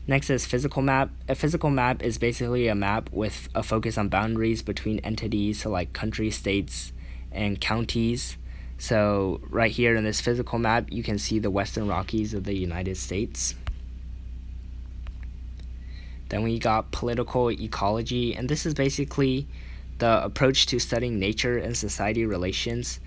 Next is physical map. A physical map is basically a map with a focus on boundaries between entities, so like countries, states, and counties. So right here in this physical map, you can see the Western Rockies of the United States. Then we got political ecology, and this is basically the approach to studying nature and society relations,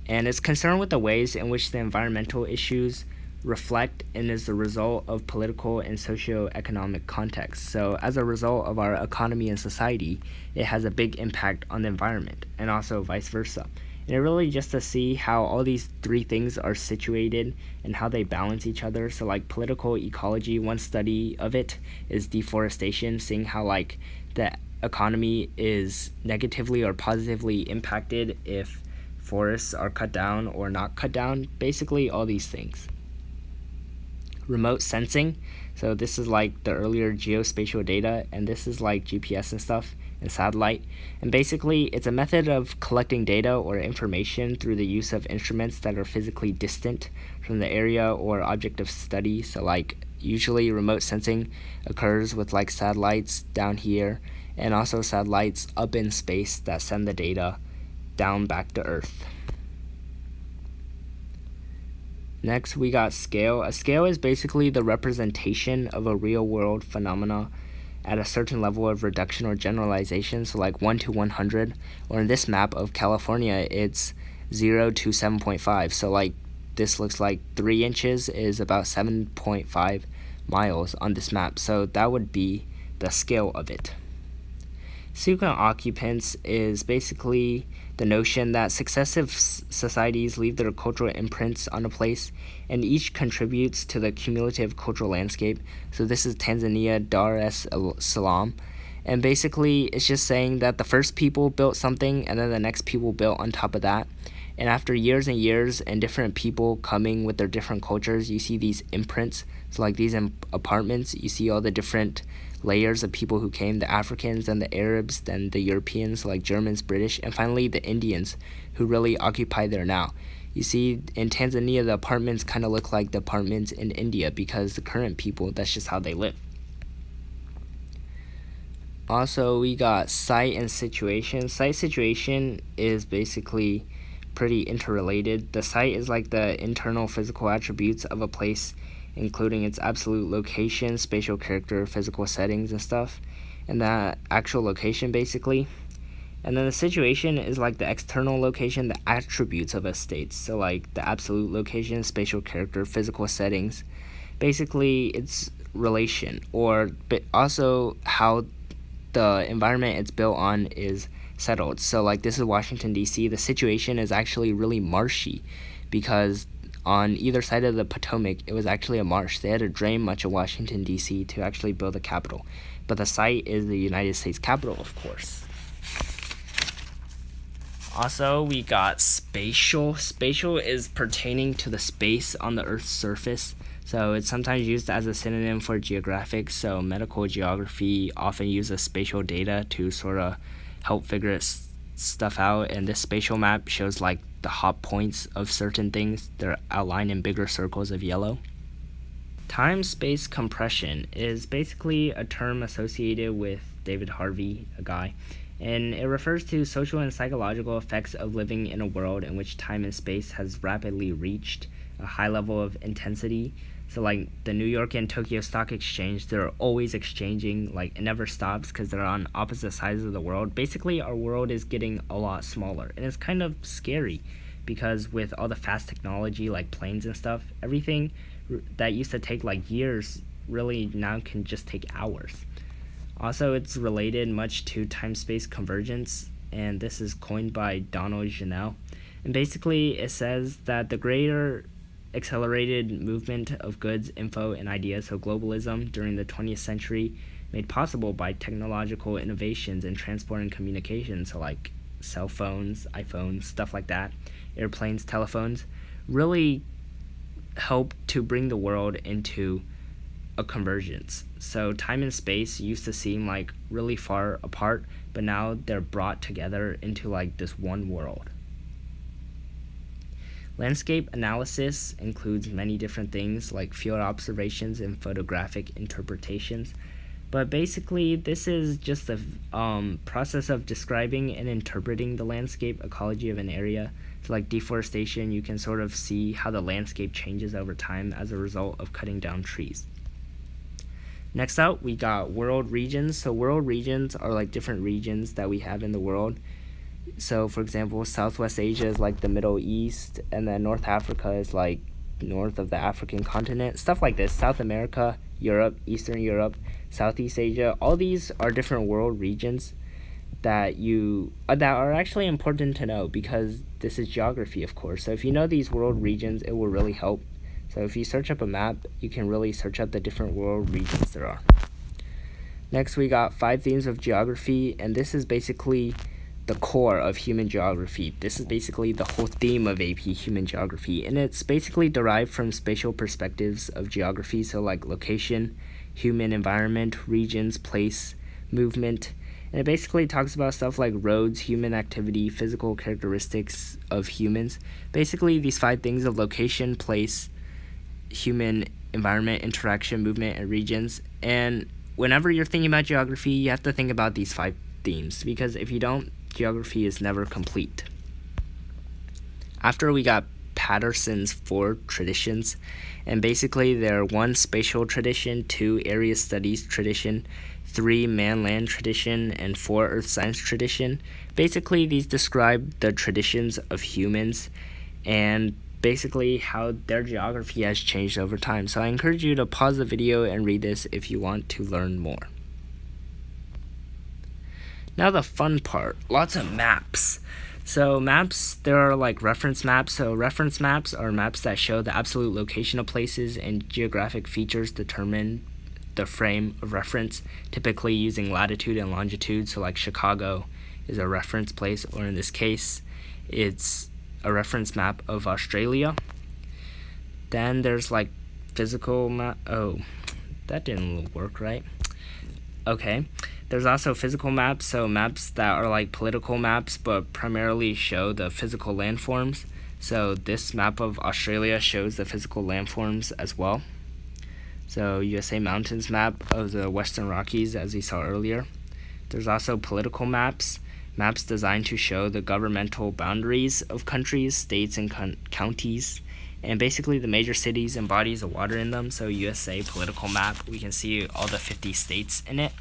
and it's concerned with the ways in which the environmental issues reflect and is the result of political and socio-economic context. So as a result of our economy and society, it has a big impact on the environment, and also vice versa. And it really just to see how all these three things are situated and how they balance each other. So like political ecology, one study of it is deforestation, seeing how like the economy is negatively or positively impacted if forests are cut down or not cut down, basically all these things. Remote sensing, so this is like the earlier geospatial data, and this is like GPS and stuff, and satellite. And basically it's a method of collecting data or information through the use of instruments that are physically distant from the area or object of study. So like usually remote sensing occurs with like satellites down here, and also satellites up in space that send the data down back to Earth. Next, we got scale. A scale is basically the representation of a real-world phenomena at a certain level of reduction or generalization, so like 1 to 100, or in this map of California, it's 0 to 7.5. So like this looks like 3 inches is about 7.5 miles on this map, so that would be the scale of it. Sequent occupance is basically the notion that successive societies leave their cultural imprints on a place, and each contributes to the cumulative cultural landscape. So this is Tanzania, Dar es Salaam. And basically, it's just saying that the first people built something, and then the next people built on top of that. And after years and years and different people coming with their different cultures, you see these imprints. So like these apartments, you see all the different layers of people who came, the Africans and the Arabs, then the Europeans like Germans, British, and finally the Indians who really occupy there now. You see in Tanzania, the apartments kind of look like the apartments in India because the current people, that's just how they live. Also, we got site and situation. Site situation is basically pretty interrelated. The site is like the internal physical attributes of a place, including its absolute location, spatial character, physical settings and stuff, and that actual location basically. And then the situation is like the external location, the attributes of a state. So like the absolute location, spatial character, physical settings. Basically it's relation, but also how the environment it's built on is settled. So like this is Washington DC. The situation is actually really marshy because on either side of the Potomac, it was actually a marsh. They had to drain much of Washington, D.C. to actually build the Capitol. But the site is the United States Capitol, of course. Also, we got spatial. Spatial is pertaining to the space on the Earth's surface. So it's sometimes used as a synonym for geographic. So medical geography often uses spatial data to sort of help figure stuff out. And this spatial map shows like the hot points of certain things. They're outlined in bigger circles of yellow. Time-space compression is basically a term associated with David Harvey, a guy, and it refers to social and psychological effects of living in a world in which time and space has rapidly reached a high level of intensity. So like the New York and Tokyo Stock Exchange, they're always exchanging, like it never stops because they're on opposite sides of the world. Basically, our world is getting a lot smaller, and it's kind of scary because with all the fast technology like planes and stuff, everything that used to take like years really now can just take hours. Also, it's related much to time-space convergence, and this is coined by Donald Janel. And basically, it says that the greater accelerated movement of goods, info, and ideas, so globalism during the 20th century, made possible by technological innovations in transport and communication, so like cell phones, iPhones, stuff like that, airplanes, telephones, really helped to bring the world into a convergence. So time and space used to seem like really far apart, but now they're brought together into like this one world. Landscape analysis includes many different things like field observations and photographic interpretations. But basically, this is just the process of describing and interpreting the landscape ecology of an area. So like deforestation, you can sort of see how the landscape changes over time as a result of cutting down trees. Next out, we got world regions. So world regions are like different regions that we have in the world. So for example, Southwest Asia is like the Middle East, and then North Africa is like north of the African continent. Stuff like this. South America, Europe, Eastern Europe, Southeast Asia, all these are different world regions that are actually important to know because this is geography, of course. So if you know these world regions, it will really help. So if you search up a map, you can really search up the different world regions there are. Next, we got 5 themes of geography, and this is basically the core of human geography. This is basically the whole theme of AP Human Geography, and it's basically derived from spatial perspectives of geography, so like location, human environment, regions, place, movement, and it basically talks about stuff like roads, human activity, physical characteristics of humans. Basically, these 5 things of location, place, human environment, interaction, movement, and regions. And whenever you're thinking about geography, you have to think about these 5 themes, because if you don't, geography is never complete. After, we got Patterson's 4 traditions, and basically they're 1 spatial tradition, 2 area studies tradition, 3 man-land tradition, and 4 earth science tradition. Basically, these describe the traditions of humans and basically how their geography has changed over time. So I encourage you to pause the video and read this if you want to learn more. Now the fun part, lots of maps. So maps, there are like reference maps. So reference maps are maps that show the absolute location of places, and geographic features determine the frame of reference, typically using latitude and longitude. So like Chicago is a reference place, or in this case, it's a reference map of Australia. Then there's like physical map. Oh, that didn't work right. Okay. There's also physical maps, so maps that are like political maps but primarily show the physical landforms. So this map of Australia shows the physical landforms as well. So USA Mountains map of the Western Rockies, as we saw earlier. There's also political maps, maps designed to show the governmental boundaries of countries, states, and counties, and basically the major cities and bodies of water in them. So USA political map, we can see all the 50 states in it.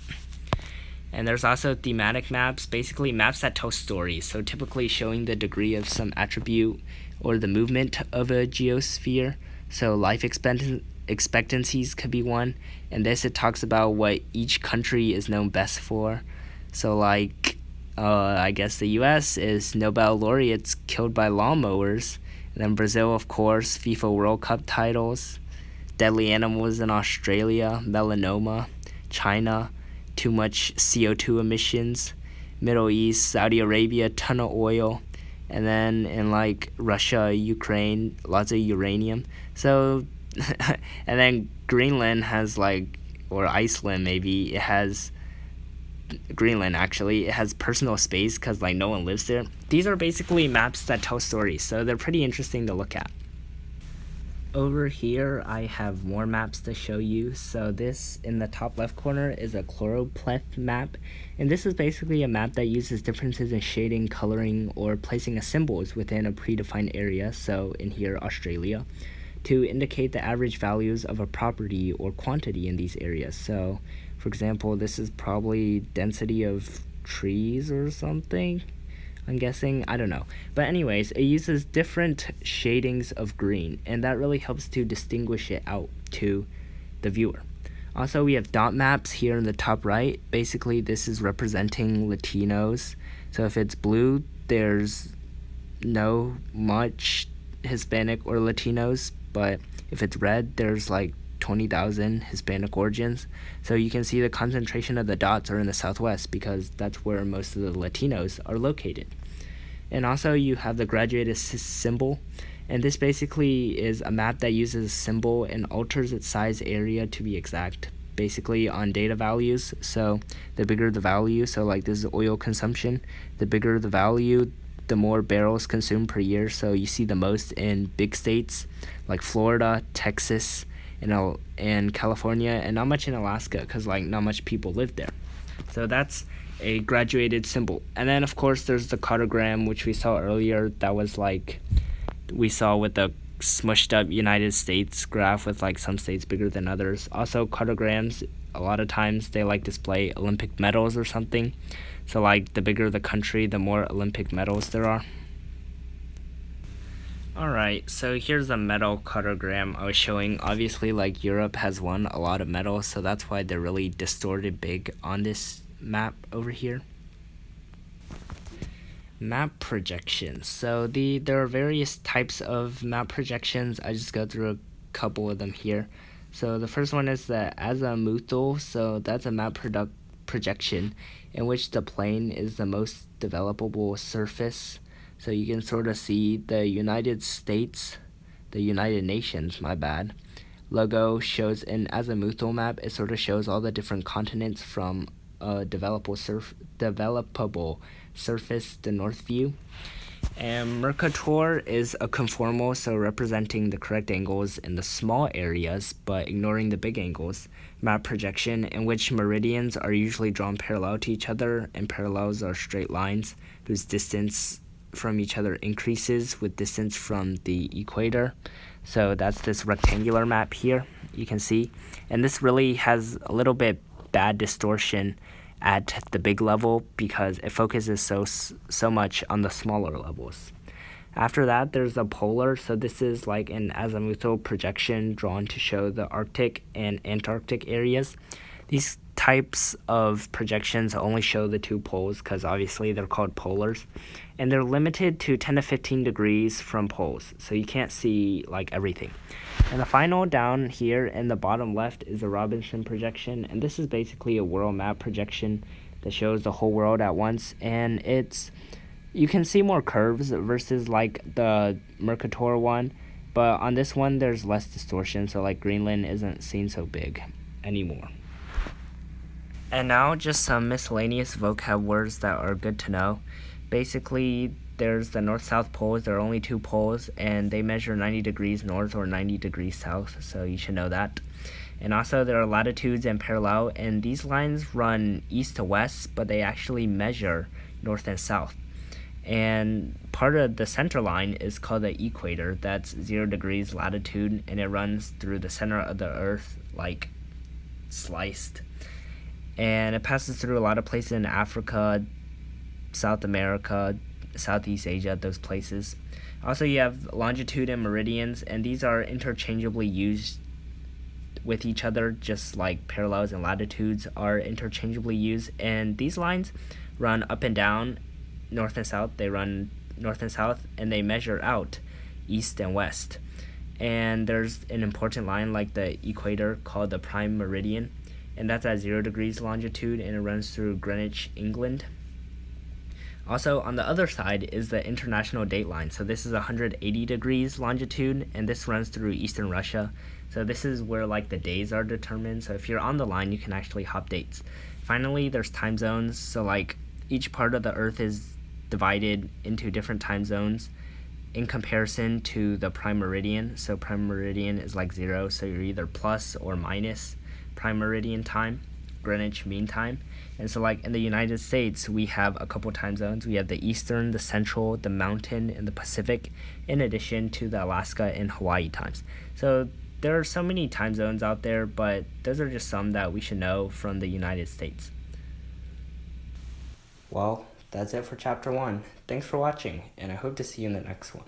And there's also thematic maps, basically maps that tell stories, so typically showing the degree of some attribute or the movement of a geosphere. So life expectancies could be one, and this, it talks about what each country is known best for. So like, I guess the US is Nobel laureates killed by lawnmowers, and then Brazil, of course, FIFA World Cup titles, deadly animals in Australia, melanoma, China, too much CO2 emissions, Middle East, Saudi Arabia, ton of oil, and then in like Russia, Ukraine, lots of uranium. So, and then Greenland has like, or Iceland maybe, it has, Greenland actually, it has personal space because like no one lives there. These are basically maps that tell stories, so they're pretty interesting to look at. Over here, I have more maps to show you. So this in the top left corner is a choropleth map, and this is basically a map that uses differences in shading, coloring, or placing of symbols within a predefined area, so in here, Australia, to indicate the average values of a property or quantity in these areas. So, for example, this is probably density of trees or something, I'm guessing, I don't know. But anyways, it uses different shadings of green, and that really helps to distinguish it out to the viewer. Also, we have dot maps here in the top right. Basically, this is representing Latinos. So if it's blue, there's no much Hispanic or Latinos, but if it's red, there's like 20,000 Hispanic origins. So you can see the concentration of the dots are in the Southwest because that's where most of the Latinos are located. And also you have the graduated symbol, and this basically is a map that uses a symbol and alters its size area to be exact, basically on data values. So the bigger the value, so like this is oil consumption, the bigger the value, the more barrels consumed per year. So you see the most in big states like Florida, Texas, and California, and not much in Alaska because like not much people live there. So that's a graduated symbol. And then of course there's the cartogram, which we saw earlier. That was like we saw with the smushed up United States graph with like some states bigger than others. Also cartograms, a lot of times they like display Olympic medals or something. So like the bigger the country, the more Olympic medals there are. Alright, so here's a medal cartogram I was showing. Obviously like Europe has won a lot of medals, so that's why they're really distorted big on this map over here. Map projections. So there are various types of map projections. I just go through a couple of them here. So the first one is the Azimuthal. So that's a map projection in which the plane is the most developable surface. So you can sort of see the United States, the United Nations, my bad, logo shows an azimuthal map. It sort of shows all the different continents from a developable surface, the north view. And Mercator is a conformal, so representing the correct angles in the small areas but ignoring the big angles. Map projection in which meridians are usually drawn parallel to each other, and parallels are straight lines whose distance from each other increases with distance from the equator. So that's this rectangular map here, you can see. And this really has a little bit bad distortion at the big level because it focuses so much on the smaller levels. After that, there's a polar. So this is like an azimuthal projection drawn to show the Arctic and Antarctic areas. These types of projections only show the two poles because obviously they're called polars, and they're limited to 10 to 15 degrees from poles, so you can't see like everything. And the final down here in the bottom left is a Robinson projection, and this is basically a world map projection that shows the whole world at once, and you can see more curves versus like the Mercator one, but on this one there's less distortion, so like Greenland isn't seen so big anymore. And now just some miscellaneous vocab words that are good to know. Basically, there's the north-south poles. There are only two poles, and they measure 90 degrees north or 90 degrees south, so you should know that. And also, there are latitudes and parallel, and these lines run east to west, but they actually measure north and south. And part of the center line is called the equator. That's 0 degrees latitude, and it runs through the center of the earth, like sliced. And it passes through a lot of places in Africa, South America, Southeast Asia, those places. Also, you have longitude and meridians, and these are interchangeably used with each other, just like parallels and latitudes are interchangeably used. And these lines run up and down, north and south. They run north and south, and they measure out east and west. And there's an important line like the equator called the prime meridian, and that's at 0 degrees longitude, and it runs through Greenwich, England. Also, on the other side is the international date line. So this is 180 degrees longitude, and this runs through eastern Russia. So this is where like the days are determined. So if you're on the line, you can actually hop dates. Finally, there's time zones. So like each part of the earth is divided into different time zones in comparison to the prime meridian. So prime meridian is like 0, so you're either plus or minus prime meridian time, Greenwich Mean Time. And so like in the United States, we have a couple time zones. We have the Eastern, the Central, the Mountain, and the Pacific, in addition to the Alaska and Hawaii times. So there are so many time zones out there, but those are just some that we should know from the United States. Well, that's it for Chapter 1. Thanks for watching, and I hope to see you in the next one.